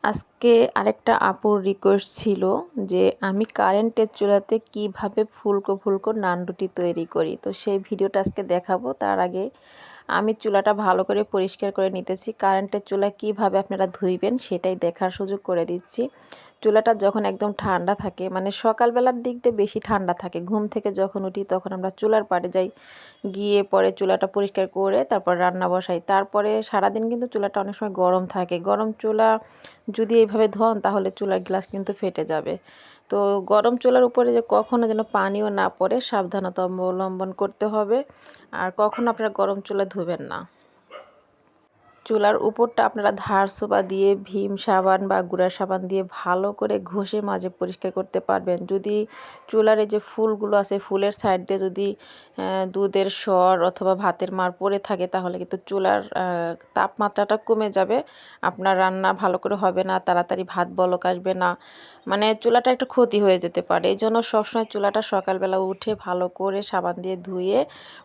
আজকে আরেকটা আপুর রিকোয়েস্ট ছিল যে আমি কারেন্টের চুলাতে কিভাবে ফুলকো ফুলকো নান রুটি তৈরি করি। তো সেই ভিডিওটা আজকে দেখাবো। তার আগে আমি চুলাটা ভালো করে পরিষ্কার করে নিতেছি। কারেন্টের চুলা কিভাবে আপনারা ধুইবেন সেটাই দেখার সুযোগ করে দিচ্ছি। চুলাটা যখন একদম ঠান্ডা থাকে, মানে সকালবেলার দিক দিয়ে বেশি ঠান্ডা থাকে, ঘুম থেকে যখন উঠি তখন আমরা চুলার পাড়ে যাই, গিয়ে পরে চুলাটা পরিষ্কার করে তারপর রান্না বসাই। তারপরে সারাদিন কিন্তু চুলাটা অনেক সময় গরম থাকে। গরম চুলা যদি এইভাবে ধোন তাহলে চুলার গ্লাস কিন্তু ফেটে যাবে। তো গরম চুলার উপরে যে কখনো যেন পানিও না পড়ে সাবধানতা অবলম্বন করতে হবে। আর কখনো আপনারা গরম চুলা ধুবেন না। চুলার উপরটা আপনারা ধার সোপা দিয়ে ভীম সাবান বা গুঁড়া সাবান দিয়ে ভালো করে ঘষে মাজে পরিষ্কার করতে পারবেন। যদি চুলার এই যে ফুলগুলো আছে, ফুলের সাইড দিয়ে যদি দুধের সর অথবা ভাতের মার পড়ে থাকে তাহলে কিন্তু চুলার তাপমাত্রাটা কমে যাবে। আপনার রান্না ভালো করে হবে না, তাড়াতাড়ি ভাত বলক আসবে না, মানে চুলাটা একটু ক্ষতি হয়ে যেতে পারে। এই জন্য সবসময় চুলাটা সকালবেলা উঠে ভালো করে সাবান দিয়ে ধুয়ে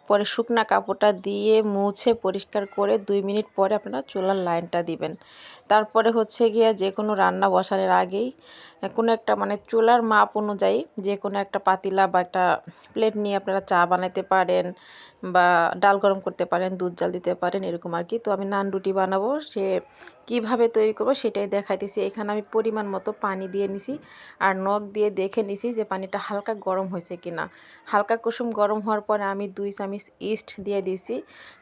পরে শুকনা কাপড়টা দিয়ে মুছে পরিষ্কার করে 2 মিনিট পরে আপনারা চুলার লাইনটা দিবেন। তারপরে হচ্ছে গিয়ে যে কোনো রান্না বসানোর আগেই কোনো একটা মানে চুলার মাপ অনুযায়ী যে কোনো একটা পাতিলা বা একটা প্লেট নিয়ে আপনারা চা বানাতে পারেন বা ডাল গরম করতে পারেন, দুধ জাল দিতে পারেন, এরকম আর কি। তো আমি নান রুটি বানাবো, সে কিভাবে তৈরি করবো সেটাই দেখাইতেছি। এখানে আমি পরিমাণ মতো পানি দিয়ে নিছি আর নখ দিয়ে দেখে নিছি যে পানিটা হালকা গরম হয়েছে কিনা। হালকা কুসুম গরম হওয়ার পরে আমি 2 চামচ ইস্ট দিয়ে দিছি,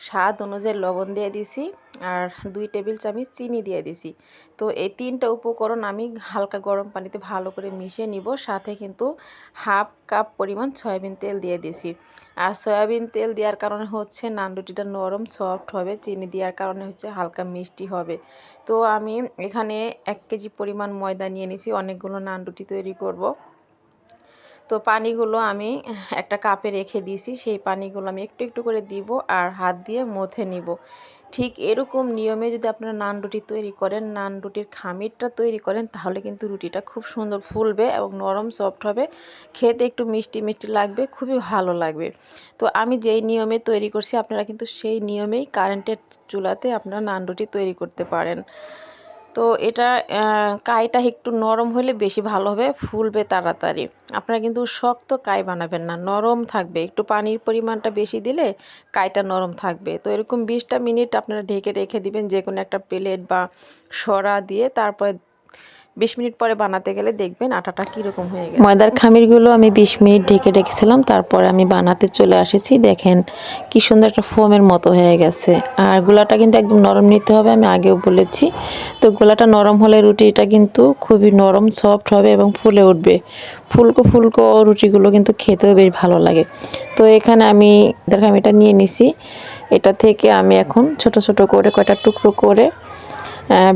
স্বাদ অনুযায়ী লবণ দিয়ে দিছি আর 2 টেবিল চামচ চিনি দিয়ে দিছি। তো এই 3টা উপকরণ আমি হালকা গরম পানিতে ভালো করে মিশিয়ে নিব। সাথে কিন্তু হাফ কাপ পরিমাণ সয়াবিন তেল দিয়ে দিছি। আর সয়াবিন তেল দেওয়ার কারণে হচ্ছে নান রুটিটা নরম সফট হবে, চিনি দেওয়ার কারণে হচ্ছে হালকা মিষ্টি হবে। তো আমি এখানে 1 কেজি পরিমাণ ময়দা নিয়ে নিছি, অনেকগুলো নান রুটি তৈরি করব। তো পানিগুলো আমি একটা কাপে রেখে দিয়েছি, সেই পানিগুলো আমি একটু একটু করে দিব আর হাত দিয়ে মথে নিব। ঠিক এরকম নিয়মে যদি আপনারা নান রুটি তৈরি করেন, নান রুটির খামিরটা তৈরি করেন, তাহলে কিন্তু রুটিটা খুব সুন্দর ফুলবে এবং নরম সফট হবে, খেতে একটু মিষ্টি মিষ্টি লাগবে, খুবই ভালো লাগবে। তো আমি যেই নিয়মে তৈরি করছি আপনারা কিন্তু সেই নিয়মেই কারেন্টের চুলাতে আপনারা নান রুটি তৈরি করতে পারেন। তো এটা কাইটা একটু নরম হলে বেশি ভালো হবে, ফুলবে তাড়াতাড়ি। আপনারা কিন্তু শক্ত কাই বানাবেন না, নরম থাকবে। একটু পানির পরিমাণটা বেশি দিলে কাইটা নরম থাকবে। তো এরকম 20টা মিনিট আপনারা ঢেকে রেখে দিবেন যে কোনো একটা প্লেট বা সরা দিয়ে। তারপরে 20 মিনিট পরে বানাতে গেলে দেখবেন আটাটা কীরকম হয়ে গেছে। ময়দার খামিরগুলো আমি 20 মিনিট ঢেকে রেখেছিলাম, তারপরে আমি বানাতে চলে এসেছি। দেখেন কি সুন্দর একটা ফোমের মতো হয়ে গেছে। আর গোলাটা কিন্তু একদম নরম নিতে হবে, আমি আগেও বলেছি। তো গোলাটা নরম হলে রুটিটা কিন্তু খুবই নরম সফট হবে এবং ফুলে উঠবে। ফুলকো ফুলকো রুটিগুলো কিন্তু খেতেও বেশ ভালো লাগে। তো এখানে আমি খামিরটা নিয়ে নিছি। এটা থেকে আমি এখন ছোট ছোট করে কয়টা টুকরো করে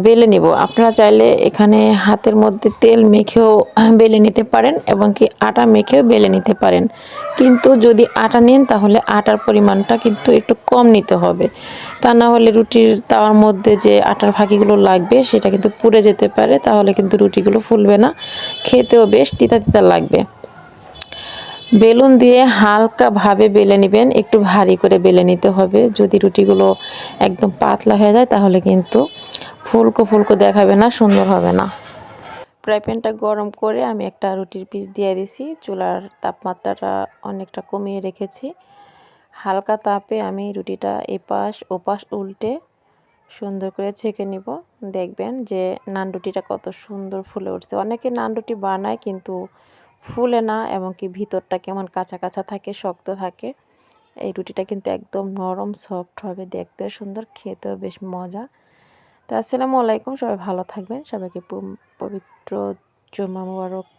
বেলে নিব। আপনারা চাইলে এখানে হাতের মধ্যে তেল মেখেও বেলে নিতে পারেন এবং কি আটা মেখেও বেলে নিতে পারেন। কিন্তু যদি আটা নেন তাহলে আটার পরিমাণটা কিন্তু একটু কম নিতে হবে, তা না হলে রুটির তাওয়ার মধ্যে যে আটার ফাঁকিগুলো লাগবে সেটা কিন্তু পুড়ে যেতে পারে, তাহলে কিন্তু রুটিগুলো ফুলবে না, খেতেও বেশ তিতা তিতা লাগবে। বেলুন দিয়ে হালকাভাবে বেলে নেবেন, একটু ভারী করে বেলে নিতে হবে। যদি রুটিগুলো একদম পাতলা হয়ে যায় তাহলে কিন্তু ফুলকো ফুলকো দেখাবে না, সুন্দর হবে না। ফ্রাই প্যানটা গরম করে আমি একটা রুটির পিস দিয়ে দিছি। চুলার তাপমাত্রাটা অনেকটা কমিয়ে রেখেছি। হালকা তাপে আমি রুটিটা এপাশ ওপাশ উল্টে সুন্দর করে ছেঁকে নিব। দেখবেন যে নান রুটিটা কত সুন্দর ফুলে উঠছে। অনেকে নান রুটি বানায় কিন্তু ফুলে না, এবং কি ভিতরটা কেমন কাঁচা কাঁচা থাকে, শক্ত থাকে। এই রুটিটা কিন্তু একদম নরম সফট হবে, দেখতেও সুন্দর, খেতেও বেশ মজা। তো আসসালামু আলাইকুম, সবাই ভালো থাকবেন। সবাইকে পবিত্র জুমা মুবারক।